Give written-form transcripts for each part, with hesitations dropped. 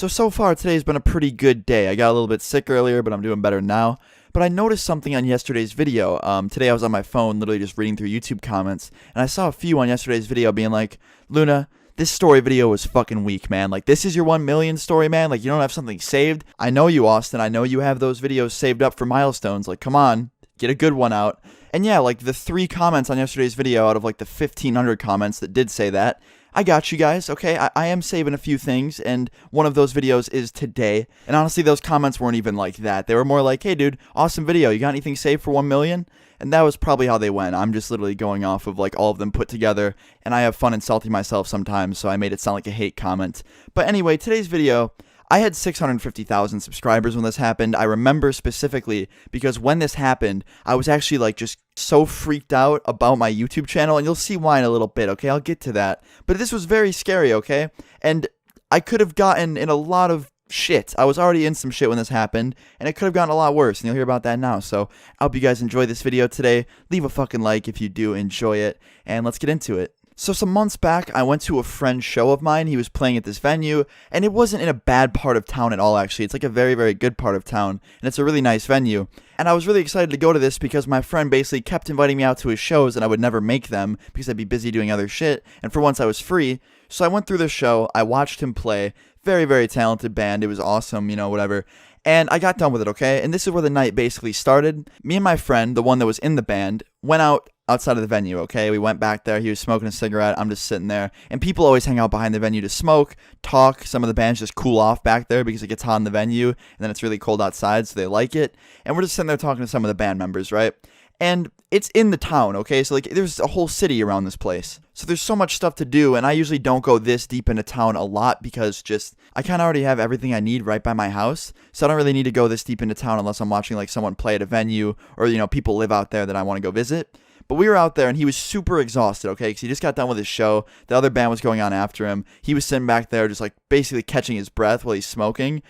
So far today's been a pretty good day. I got a little bit sick earlier, but I'm doing better now. But I noticed something on yesterday's video. Today I was on my phone literally just reading through YouTube comments, and I saw a few on yesterday's video being like, Luna, this story video was fucking weak, man. Like, this is your 1 million story, man. Like, you don't have something saved. I know you, Austin. I know you have those videos saved up for milestones. Like, come on, get a good one out. And yeah, like, the 3 comments on yesterday's video out of like the 1,500 comments that did say that, I got you guys, okay? I am saving a few things, and one of those videos is today. And honestly, those comments weren't even like that. They were more like, hey, dude, awesome video. You got anything saved for 1 million? And that was probably how they went. I'm just literally going off of like all of them put together, and I have fun insulting myself sometimes, so I made it sound like a hate comment. But anyway, today's video, I had 650,000 subscribers when this happened. I remember specifically because when this happened, I was actually like just so freaked out about my YouTube channel, and you'll see why in a little bit, okay? I'll get to that. But this was very scary, okay? And I could have gotten in a lot of shit. I was already in some shit when this happened, and it could have gotten a lot worse, and you'll hear about that now. So I hope you guys enjoy this video today. Leave a fucking like if you do enjoy it, and let's get into it. So some months back, I went to a friend's show of mine. He was playing at this venue, and it wasn't in a bad part of town at all, actually. It's like a very, very good part of town, and it's a really nice venue. And I was really excited to go to this because my friend basically kept inviting me out to his shows, and I would never make them because I'd be busy doing other shit, and for once I was free. So I went through the show, I watched him play. Very, very talented band. It was awesome, you know, whatever. And I got done with it, okay? And this is where the night basically started. Me and my friend, the one that was in the band, went outside of the venue, okay? We went back there. He was smoking a cigarette. I'm just sitting there. And people always hang out behind the venue to smoke, talk. Some of the bands just cool off back there because it gets hot in the venue, and then it's really cold outside, so they like it. And we're just sitting there talking to some of the band members, right? And it's in the town, okay? So, like, there's a whole city around this place. So there's so much stuff to do, and I usually don't go this deep into town a lot because just, I kind of already have everything I need right by my house. So I don't really need to go this deep into town unless I'm watching, like, someone play at a venue or, you know, people live out there that I want to go visit. But we were out there, and he was super exhausted, okay? Because he just got done with his show. The other band was going on after him. He was sitting back there just, like, basically catching his breath while he's smoking.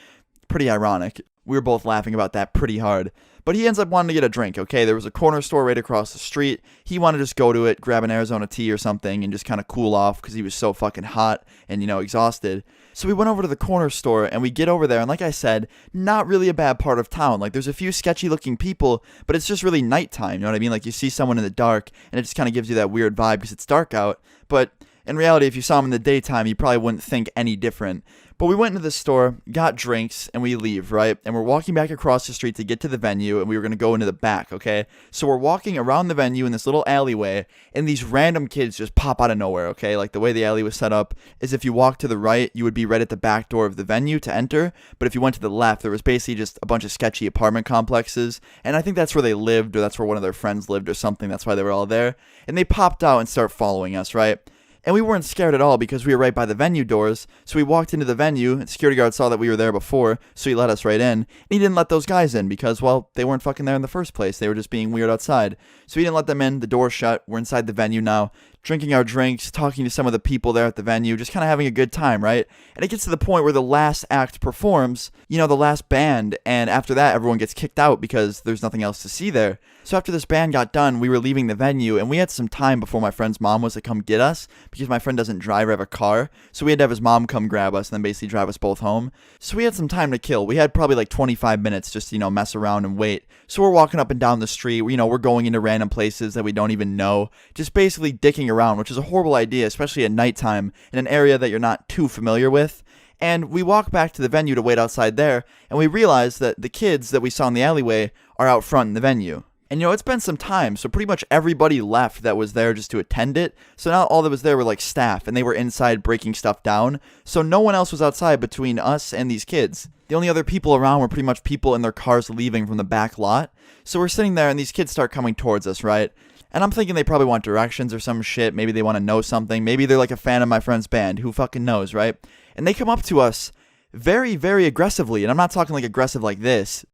Pretty ironic. We were both laughing about that pretty hard. But he ends up wanting to get a drink, okay? There was a corner store right across the street. He wanted to just go to it, grab an Arizona tea or something, and just kind of cool off because he was so fucking hot and, you know, exhausted. So we went over to the corner store, and we get over there, and like I said, not really a bad part of town. Like, there's a few sketchy-looking people, but it's just really nighttime, you know what I mean? Like, you see someone in the dark, and it just kind of gives you that weird vibe because it's dark out. But in reality, if you saw him in the daytime, you probably wouldn't think any different. But we went into the store, got drinks, and we leave, right? And we're walking back across the street to get to the venue, and we were going to go into the back, okay? So we're walking around the venue in this little alleyway, and these random kids just pop out of nowhere, okay? Like, the way the alley was set up is if you walk to the right, you would be right at the back door of the venue to enter. But if you went to the left, there was basically just a bunch of sketchy apartment complexes. And I think that's where they lived, or that's where one of their friends lived or something. That's why they were all there. And they popped out and started following us, right? And we weren't scared at all because we were right by the venue doors. So we walked into the venue, and the security guard saw that we were there before, so he let us right in. And he didn't let those guys in because, well, they weren't fucking there in the first place. They were just being weird outside. So he didn't let them in. The door shut. We're inside the venue now, drinking our drinks, talking to some of the people there at the venue, just kind of having a good time, right? And it gets to the point where the last act performs, you know, the last band, and after that, everyone gets kicked out because there's nothing else to see there. So after this band got done, we were leaving the venue, and we had some time before my friend's mom was to come get us, because my friend doesn't drive or have a car, so we had to have his mom come grab us and then basically drive us both home. So we had some time to kill. We had probably like 25 minutes just to, you know, mess around and wait. So we're walking up and down the street, you know, we're going into random places that we don't even know, just basically dicking around, which is a horrible idea, especially at nighttime in an area that you're not too familiar with. And we walk back to the venue to wait outside there, and we realize that the kids that we saw in the alleyway are out front in the venue. And, you know, it's been some time, so pretty much everybody left that was there just to attend it. So now all that was there were, like, staff, and they were inside breaking stuff down. So no one else was outside between us and these kids. The only other people around were pretty much people in their cars leaving from the back lot. So we're sitting there, and these kids start coming towards us, right? And I'm thinking they probably want directions or some shit. Maybe they want to know something. Maybe they're, like, a fan of my friend's band. Who fucking knows, right? And they come up to us very, very aggressively. And I'm not talking, like, aggressive like this.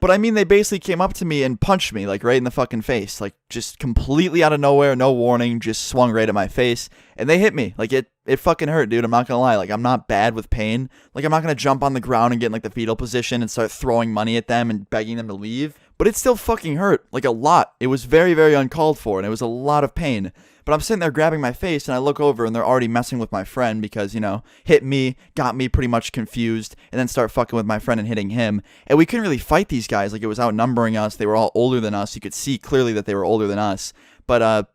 But I mean, they basically came up to me and punched me, like, right in the fucking face. Like, just completely out of nowhere, no warning, just swung right at my face. And they hit me. Like, it fucking hurt, dude. I'm not gonna lie. Like, I'm not bad with pain. Like, I'm not gonna jump on the ground and get in, like, the fetal position and start throwing money at them and begging them to leave. but it still fucking hurt, like a lot. It was very, very uncalled for, and it was a lot of pain. But I'm sitting there grabbing my face, and I look over, and they're already messing with my friend because, hit me, got me pretty much confused, and then start fucking with my friend and hitting him. And we couldn't really fight these guys. Like, it was outnumbering us. They were all older than us. You could see clearly that they were older than us. But,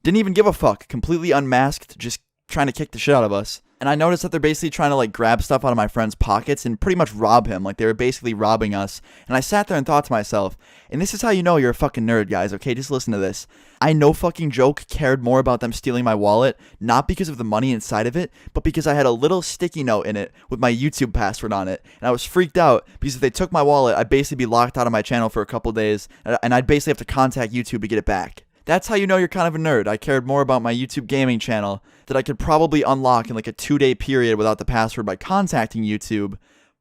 didn't even give a fuck. Completely unmasked, just trying to kick the shit out of us. And I noticed that they're basically trying to, like, grab stuff out of my friend's pockets and pretty much rob him. Like, they were basically robbing us. And I sat there and thought to myself, and this is how you know you're a fucking nerd, guys, okay? Just listen to this. I no fucking joke cared more about them stealing my wallet, not because of the money inside of it, but because I had a little sticky note in it with my YouTube password on it. And I was freaked out because if they took my wallet, I'd basically be locked out of my channel for a couple days, and I'd basically have to contact YouTube to get it back. That's how you know you're kind of a nerd. I cared more about my YouTube gaming channel that I could probably unlock in like a 2-day period without the password by contacting YouTube,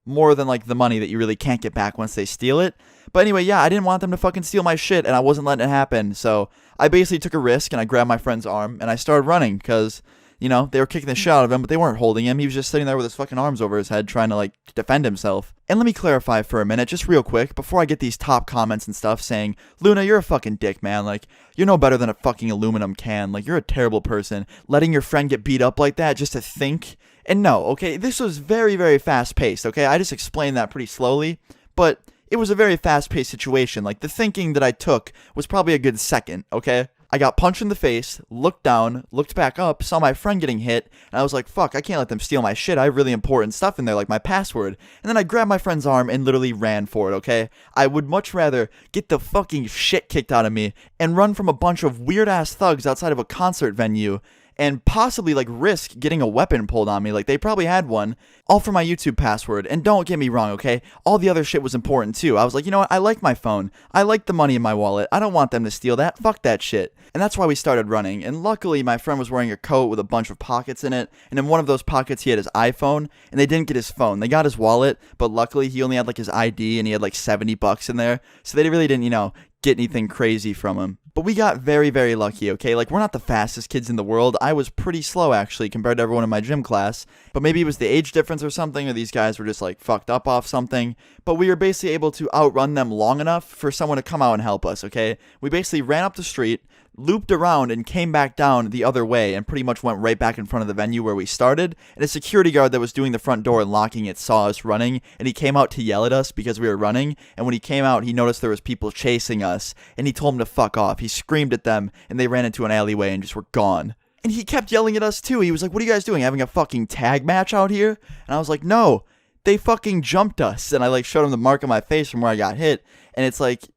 more than like the money that you really can't get back once they steal it. But anyway, yeah, I didn't want them to fucking steal my shit, and I wasn't letting it happen. So I basically took a risk, and I grabbed my friend's arm, and I started running because, they were kicking the shit out of him, but they weren't holding him. He was just sitting there with his fucking arms over his head trying to, like, defend himself. And let me clarify for a minute, just real quick, before I get these top comments and stuff saying, Luna, you're a fucking dick, man. Like, you're no better than a fucking aluminum can. Like, you're a terrible person. Letting your friend get beat up like that just to think. And no, okay, this was very, very fast-paced, okay? I just explained that pretty slowly, but it was a very fast-paced situation. Like, the thinking that I took was probably a good second, okay? I got punched in the face, looked down, looked back up, saw my friend getting hit, and I was like, fuck, I can't let them steal my shit. I have really important stuff in there, like my password. And then I grabbed my friend's arm and literally ran for it, okay? I would much rather get the fucking shit kicked out of me and run from a bunch of weird-ass thugs outside of a concert venue and possibly, like, risk getting a weapon pulled on me. Like, they probably had one, all for my YouTube password. And don't get me wrong, okay? All the other shit was important, too. I was like, you know what? I like my phone. I like the money in my wallet. I don't want them to steal that. Fuck that shit. And that's why we started running. And luckily, my friend was wearing a coat with a bunch of pockets in it. And in one of those pockets, he had his iPhone. And they didn't get his phone. They got his wallet. But luckily, he only had, like, his ID. And he had, like, $70 in there. So they really didn't, get anything crazy from him. But we got very, very lucky, okay? Like, we're not the fastest kids in the world. I was pretty slow, actually, compared to everyone in my gym class. But maybe it was the age difference or something, or these guys were just, like, fucked up off something. But we were basically able to outrun them long enough for someone to come out and help us, okay? We basically ran up the street, looped around, and came back down the other way, and pretty much went right back in front of the venue where we started. And a security guard that was doing the front door and locking it saw us running, and he came out to yell at us because we were running. And when he came out, he noticed there was people chasing us, and he told them to fuck off. He screamed at them, and they ran into an alleyway and just were gone. And he kept yelling at us too. He was like, what are you guys doing, having a fucking tag match out here? And I was like, no, they fucking jumped us. And I, like, showed him the mark on my face from where I got hit, and it's like,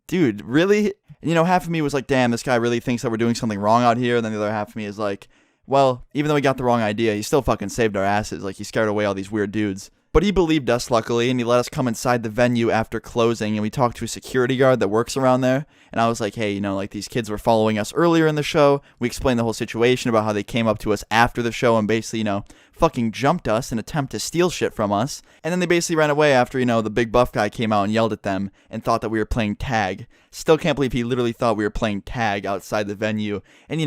dude, really? Half of me was like, damn, this guy really thinks that we're doing something wrong out here. And then the other half of me is like, well, even though he got the wrong idea, he still fucking saved our asses. Like, he scared away all these weird dudes. But he believed us, luckily, and he let us come inside the venue after closing, and we talked to a security guard that works around there. And I was like, hey, like, these kids were following us earlier in the show. We explained the whole situation about how they came up to us after the show and basically, fucking jumped us in an attempt to steal shit from us. And then they basically ran away after, the big buff guy came out and yelled at them and thought that we were playing tag. Still can't believe he literally thought we were playing tag outside the venue. And,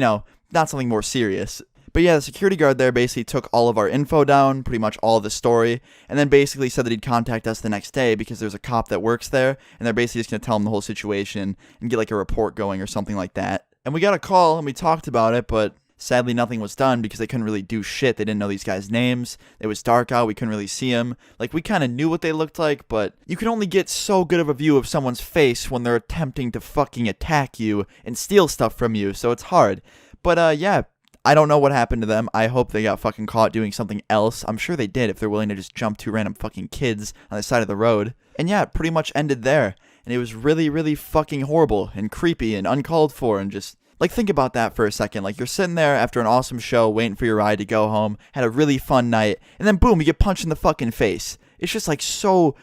not something more serious. But yeah, the security guard there basically took all of our info down, pretty much all of the story, and then basically said that he'd contact us the next day because there's a cop that works there, and they're basically just going to tell him the whole situation and get, like, a report going or something like that. And we got a call, and we talked about it, but sadly nothing was done because they couldn't really do shit. They didn't know these guys' names. It was dark out. We couldn't really see them. Like, we kind of knew what they looked like, but you can only get so good of a view of someone's face when they're attempting to fucking attack you and steal stuff from you, so it's hard. But, yeah. I don't know what happened to them. I hope they got fucking caught doing something else. I'm sure they did if they're willing to just jump two random fucking kids on the side of the road. And yeah, it pretty much ended there. And it was really, really fucking horrible and creepy and uncalled for and just... Like, think about that for a second. Like, you're sitting there after an awesome show, waiting for your ride to go home, had a really fun night, and then boom, you get punched in the fucking face. It's just, like, so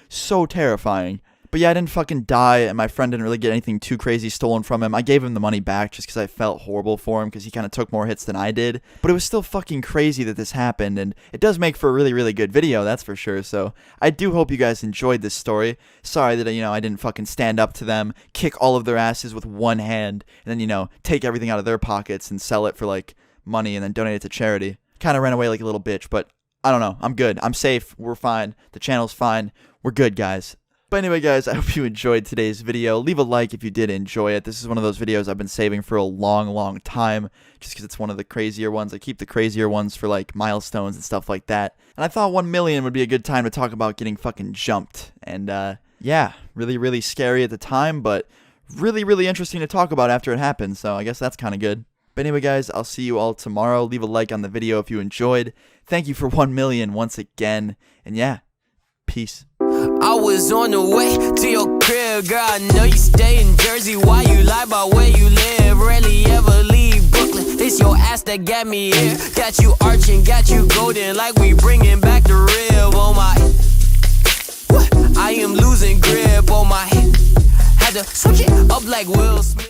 terrifying. But yeah, I didn't fucking die, and my friend didn't really get anything too crazy stolen from him. I gave him the money back just because I felt horrible for him because he kind of took more hits than I did. But it was still fucking crazy that this happened, and it does make for a really, really good video, that's for sure. So I do hope you guys enjoyed this story. Sorry that, I didn't fucking stand up to them, kick all of their asses with one hand, and then, take everything out of their pockets and sell it for, like, money and then donate it to charity. Kind of ran away like a little bitch, but I don't know. I'm good. I'm safe. We're fine. The channel's fine. We're good, guys. But anyway, guys, I hope you enjoyed today's video. Leave a like if you did enjoy it. This is one of those videos I've been saving for a long time, just because it's one of the crazier ones. I keep the crazier ones for, like, milestones and stuff like that. And I thought 1 million would be a good time to talk about getting fucking jumped. And, yeah, really scary at the time, but really interesting to talk about after it happened, so I guess that's kind of good. But anyway, guys, I'll see you all tomorrow. Leave a like on the video if you enjoyed. Thank you for 1 million once again. And yeah, peace. I was on the way to your crib, girl. I know you stay in Jersey. Why you lie about where you live? Rarely ever leave Brooklyn. It's your ass that got me here. Got you arching, got you golden, like we bringing back the rib. Oh my, what? I am losing grip on my hip. Had to switch it up like Will Smith.